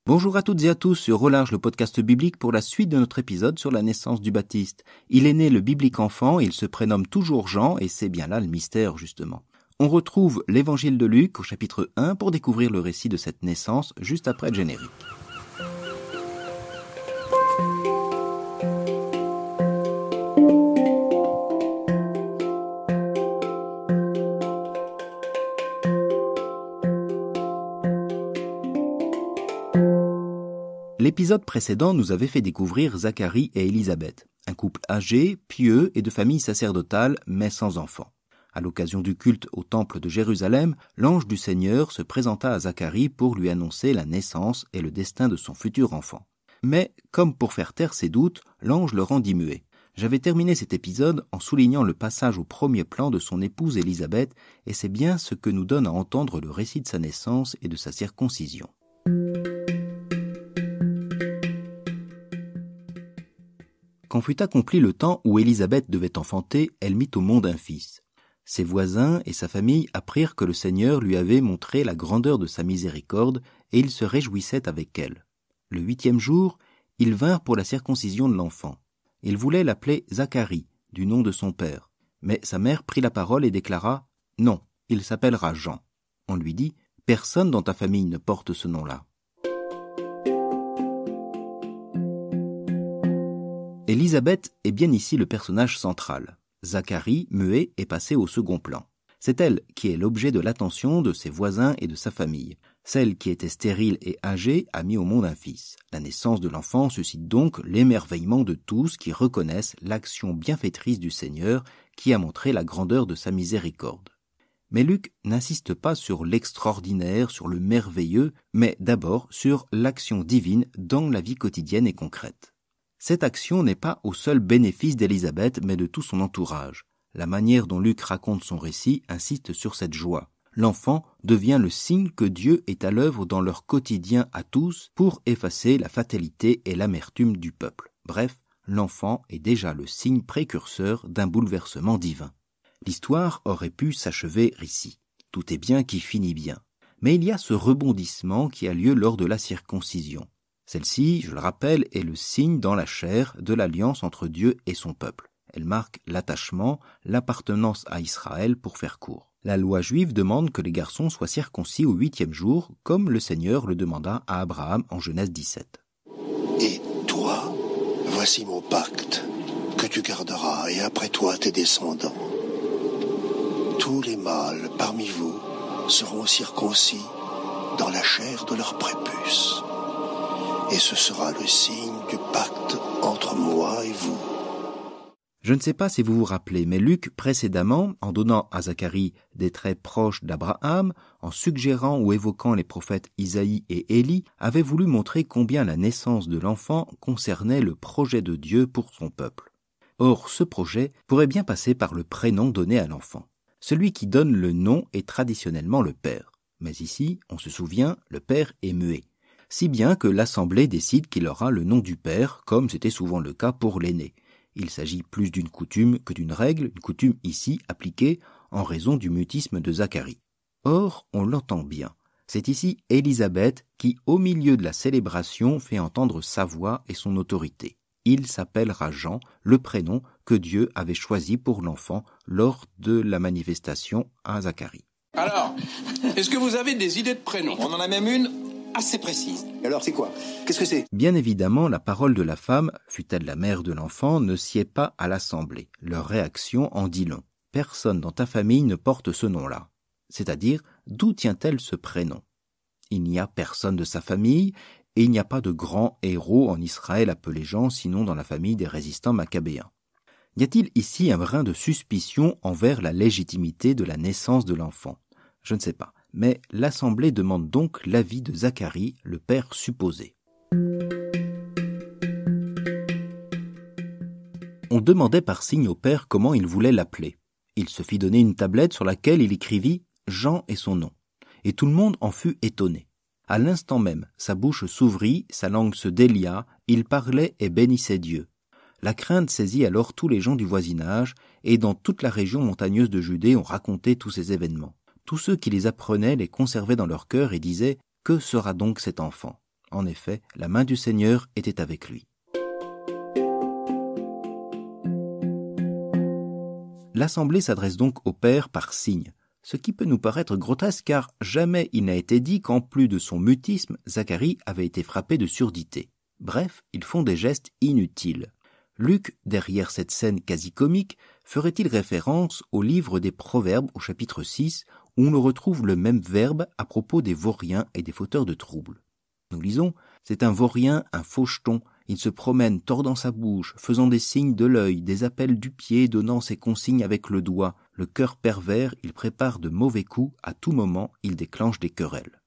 Bonjour à toutes et à tous sur Au Large, le podcast biblique pour la suite de notre épisode sur la naissance du Baptiste. Il est né le biblique enfant, il se prénomme toujours Jean et c'est bien là le mystère justement. On retrouve l'évangile de Luc au chapitre 1 pour découvrir le récit de cette naissance juste après le générique. L'épisode précédent nous avait fait découvrir Zacharie et Élisabeth, un couple âgé, pieux et de famille sacerdotale, mais sans enfants. À l'occasion du culte au temple de Jérusalem, l'ange du Seigneur se présenta à Zacharie pour lui annoncer la naissance et le destin de son futur enfant. Mais, comme pour faire taire ses doutes, l'ange le rendit muet. J'avais terminé cet épisode en soulignant le passage au premier plan de son épouse Élisabeth, et c'est bien ce que nous donne à entendre le récit de sa naissance et de sa circoncision. Quand fut accompli le temps où Élisabeth devait enfanter, elle mit au monde un fils. Ses voisins et sa famille apprirent que le Seigneur lui avait montré la grandeur de sa miséricorde, et ils se réjouissaient avec elle. Le 8e jour, ils vinrent pour la circoncision de l'enfant. Ils voulaient l'appeler Zacharie, du nom de son père. Mais sa mère prit la parole et déclara « Non, il s'appellera Jean ». On lui dit « Personne dans ta famille ne porte ce nom-là ». Élisabeth est bien ici le personnage central. Zacharie, muet, est passé au second plan. C'est elle qui est l'objet de l'attention de ses voisins et de sa famille. Celle qui était stérile et âgée a mis au monde un fils. La naissance de l'enfant suscite donc l'émerveillement de tous qui reconnaissent l'action bienfaitrice du Seigneur qui a montré la grandeur de sa miséricorde. Mais Luc n'insiste pas sur l'extraordinaire, sur le merveilleux, mais d'abord sur l'action divine dans la vie quotidienne et concrète. Cette action n'est pas au seul bénéfice d'Élisabeth, mais de tout son entourage. La manière dont Luc raconte son récit insiste sur cette joie. L'enfant devient le signe que Dieu est à l'œuvre dans leur quotidien à tous pour effacer la fatalité et l'amertume du peuple. Bref, l'enfant est déjà le signe précurseur d'un bouleversement divin. L'histoire aurait pu s'achever ici. Tout est bien qui finit bien. Mais il y a ce rebondissement qui a lieu lors de la circoncision. Celle-ci, je le rappelle, est le signe dans la chair de l'alliance entre Dieu et son peuple. Elle marque l'attachement, l'appartenance à Israël pour faire court. La loi juive demande que les garçons soient circoncis au 8e jour, comme le Seigneur le demanda à Abraham en Genèse 17. Et toi, voici mon pacte que tu garderas, et après toi tes descendants. Tous les mâles parmi vous seront circoncis dans la chair de leur prépuce. Et ce sera le signe du pacte entre moi et vous. Je ne sais pas si vous vous rappelez, mais Luc, précédemment, en donnant à Zacharie des traits proches d'Abraham, en suggérant ou évoquant les prophètes Isaïe et Élie, avait voulu montrer combien la naissance de l'enfant concernait le projet de Dieu pour son peuple. Or, ce projet pourrait bien passer par le prénom donné à l'enfant. Celui qui donne le nom est traditionnellement le père. Mais ici, on se souvient, le père est muet. Si bien que l'Assemblée décide qu'il aura le nom du père, comme c'était souvent le cas pour l'aîné. Il s'agit plus d'une coutume que d'une règle, une coutume ici appliquée en raison du mutisme de Zacharie. Or, on l'entend bien. C'est ici Élisabeth qui, au milieu de la célébration, fait entendre sa voix et son autorité. Il s'appellera Jean, le prénom que Dieu avait choisi pour l'enfant lors de la manifestation à Zacharie. Alors, est-ce que vous avez des idées de prénoms ? On en a même une assez précise. Alors c'est quoi ? Qu'est-ce que c'est ? Bien évidemment, la parole de la femme, fût-elle la mère de l'enfant, ne sied pas à l'assemblée. Leur réaction en dit long. Personne dans ta famille ne porte ce nom-là. C'est-à-dire, d'où tient-elle ce prénom ? Il n'y a personne de sa famille, et il n'y a pas de grand héros en Israël appelé Jean, sinon dans la famille des résistants maccabéens. Y a-t-il ici un brin de suspicion envers la légitimité de la naissance de l'enfant ? Je ne sais pas. Mais l'Assemblée demande donc l'avis de Zacharie, le père supposé. On demandait par signe au père comment il voulait l'appeler. Il se fit donner une tablette sur laquelle il écrivit « Jean » et son nom. Et tout le monde en fut étonné. À l'instant même, sa bouche s'ouvrit, sa langue se délia, il parlait et bénissait Dieu. La crainte saisit alors tous les gens du voisinage, et dans toute la région montagneuse de Judée on racontait tous ces événements. Tous ceux qui les apprenaient les conservaient dans leur cœur et disaient « Que sera donc cet enfant ?» En effet, la main du Seigneur était avec lui. L'assemblée s'adresse donc au Père par signe, ce qui peut nous paraître grotesque car jamais il n'a été dit qu'en plus de son mutisme, Zacharie avait été frappé de surdité. Bref, ils font des gestes inutiles. Luc, derrière cette scène quasi comique, ferait-il référence au livre des Proverbes au chapitre 6, où on retrouve le même verbe à propos des vauriens et des fauteurs de troubles. Nous lisons, c'est un vaurien, un faucheton, il se promène tordant sa bouche, faisant des signes de l'œil, des appels du pied, donnant ses consignes avec le doigt. Le cœur pervers, il prépare de mauvais coups, à tout moment, il déclenche des querelles.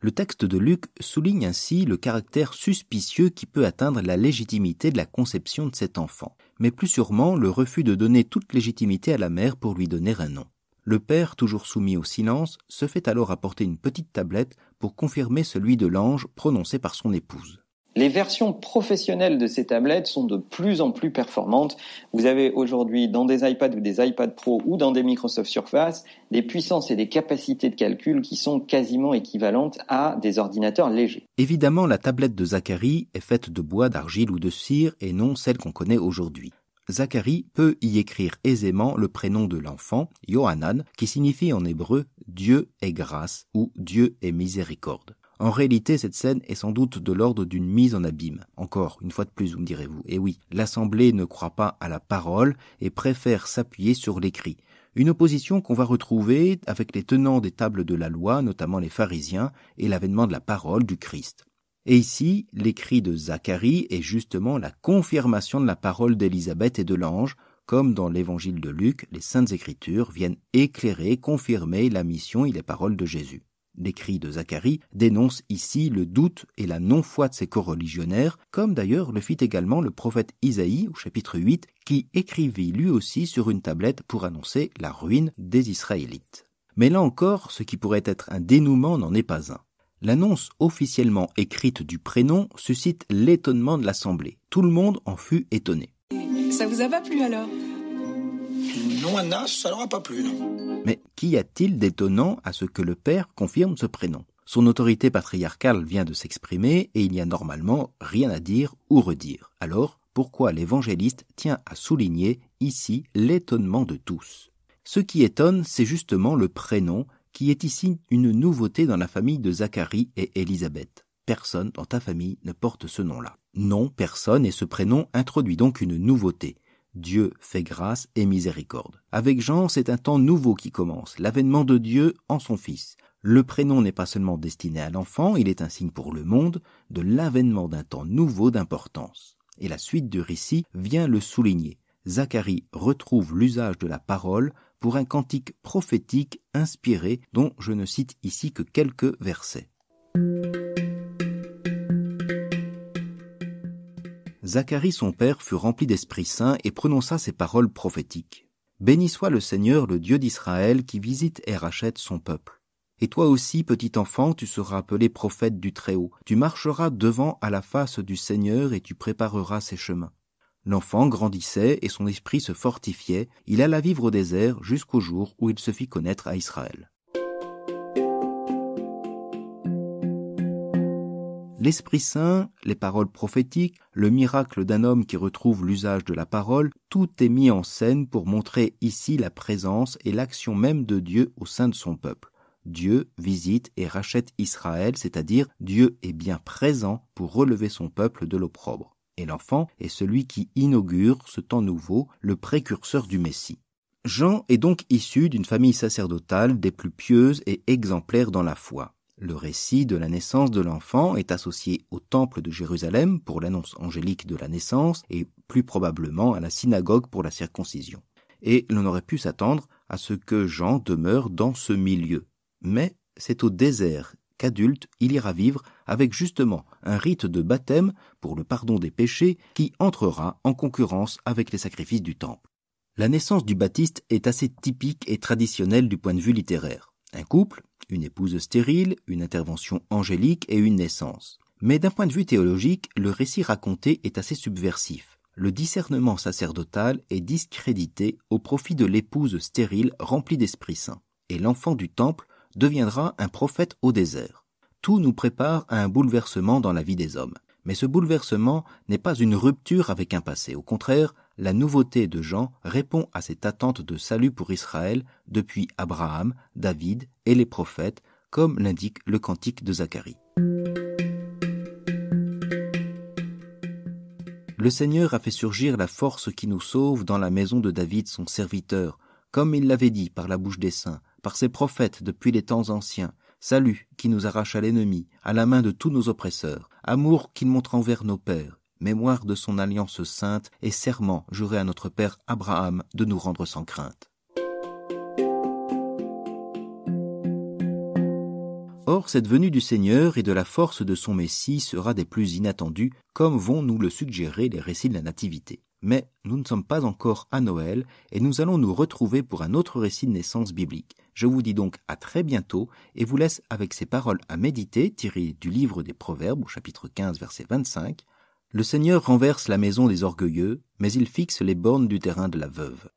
Le texte de Luc souligne ainsi le caractère suspicieux qui peut atteindre la légitimité de la conception de cet enfant, mais plus sûrement le refus de donner toute légitimité à la mère pour lui donner un nom. Le père, toujours soumis au silence, se fait alors apporter une petite tablette pour confirmer celui de l'ange prononcé par son épouse. Les versions professionnelles de ces tablettes sont de plus en plus performantes. Vous avez aujourd'hui dans des iPads ou des iPad Pro ou dans des Microsoft Surface des puissances et des capacités de calcul qui sont quasiment équivalentes à des ordinateurs légers. Évidemment, la tablette de Zacharie est faite de bois, d'argile ou de cire et non celle qu'on connaît aujourd'hui. Zacharie peut y écrire aisément le prénom de l'enfant, Yohanan, qui signifie en hébreu « Dieu est grâce » ou « Dieu est miséricorde ». En réalité, cette scène est sans doute de l'ordre d'une mise en abîme. Encore, une fois de plus, vous me direz-vous. Et oui, l'Assemblée ne croit pas à la parole et préfère s'appuyer sur l'écrit. Une opposition qu'on va retrouver avec les tenants des tables de la loi, notamment les pharisiens, et l'avènement de la parole du Christ. Et ici, l'écrit de Zacharie est justement la confirmation de la parole d'Élisabeth et de l'ange, comme dans l'évangile de Luc, les Saintes Écritures viennent éclairer, confirmer la mission et les paroles de Jésus. L'écrit de Zacharie dénonce ici le doute et la non-foi de ses coreligionnaires, comme d'ailleurs le fit également le prophète Isaïe au chapitre 8, qui écrivit lui aussi sur une tablette pour annoncer la ruine des Israélites. Mais là encore, ce qui pourrait être un dénouement n'en est pas un. L'annonce officiellement écrite du prénom suscite l'étonnement de l'Assemblée. Tout le monde en fut étonné. Ça vous a pas plu alors ? Non, Anna, ça leur a pas plu, non. Mais qu'y a-t-il d'étonnant à ce que le père confirme ce prénom ? Son autorité patriarcale vient de s'exprimer et il n'y a normalement rien à dire ou redire. Alors, pourquoi l'évangéliste tient à souligner ici l'étonnement de tous ? Ce qui étonne, c'est justement le prénom qui est ici une nouveauté dans la famille de Zacharie et Élisabeth. Personne dans ta famille ne porte ce nom-là. Non, personne, et ce prénom introduit donc une nouveauté. Dieu fait grâce et miséricorde. Avec Jean, c'est un temps nouveau qui commence, l'avènement de Dieu en son Fils. Le prénom n'est pas seulement destiné à l'enfant, il est un signe pour le monde de l'avènement d'un temps nouveau d'importance. Et la suite du récit vient le souligner. Zacharie retrouve l'usage de la parole pour un cantique prophétique inspiré dont je ne cite ici que quelques versets. Zacharie son père fut rempli d'Esprit Saint et prononça ces paroles prophétiques. « Béni soit le Seigneur, le Dieu d'Israël, qui visite et rachète son peuple. Et toi aussi, petit enfant, tu seras appelé prophète du Très-Haut. Tu marcheras devant à la face du Seigneur et tu prépareras ses chemins. » L'enfant grandissait et son esprit se fortifiait. Il alla vivre au désert jusqu'au jour où il se fit connaître à Israël. L'Esprit Saint, les paroles prophétiques, le miracle d'un homme qui retrouve l'usage de la parole, tout est mis en scène pour montrer ici la présence et l'action même de Dieu au sein de son peuple. Dieu visite et rachète Israël, c'est-à-dire Dieu est bien présent pour relever son peuple de l'opprobre. Et l'enfant est celui qui inaugure ce temps nouveau, le précurseur du Messie. Jean est donc issu d'une famille sacerdotale des plus pieuses et exemplaires dans la foi. Le récit de la naissance de l'enfant est associé au temple de Jérusalem pour l'annonce angélique de la naissance et plus probablement à la synagogue pour la circoncision. Et l'on aurait pu s'attendre à ce que Jean demeure dans ce milieu. Mais c'est au désert qu'adulte il ira vivre avec justement un rite de baptême pour le pardon des péchés qui entrera en concurrence avec les sacrifices du temple. La naissance du Baptiste est assez typique et traditionnelle du point de vue littéraire. Un couple, une épouse stérile, une intervention angélique et une naissance. Mais d'un point de vue théologique, le récit raconté est assez subversif. Le discernement sacerdotal est discrédité au profit de l'épouse stérile remplie d'Esprit Saint. Et l'enfant du temple deviendra un prophète au désert. tout nous prépare à un bouleversement dans la vie des hommes. Mais ce bouleversement n'est pas une rupture avec un passé. Au contraire, la nouveauté de Jean répond à cette attente de salut pour Israël depuis Abraham, David et les prophètes, comme l'indique le cantique de Zacharie. Le Seigneur a fait surgir la force qui nous sauve dans la maison de David, son serviteur, comme il l'avait dit par la bouche des saints, par ses prophètes depuis les temps anciens. Salut qui nous arrache à l'ennemi, à la main de tous nos oppresseurs. Amour qu'il montre envers nos pères. Mémoire de son alliance sainte et serment juré à notre père Abraham de nous rendre sans crainte. Or, cette venue du Seigneur et de la force de son Messie sera des plus inattendues, comme vont nous le suggérer les récits de la Nativité. Mais nous ne sommes pas encore à Noël et nous allons nous retrouver pour un autre récit de naissance biblique. Je vous dis donc à très bientôt et vous laisse avec ces paroles à méditer tirées du livre des Proverbes au chapitre 15 verset 25. Le Seigneur renverse la maison des orgueilleux, mais il fixe les bornes du terrain de la veuve.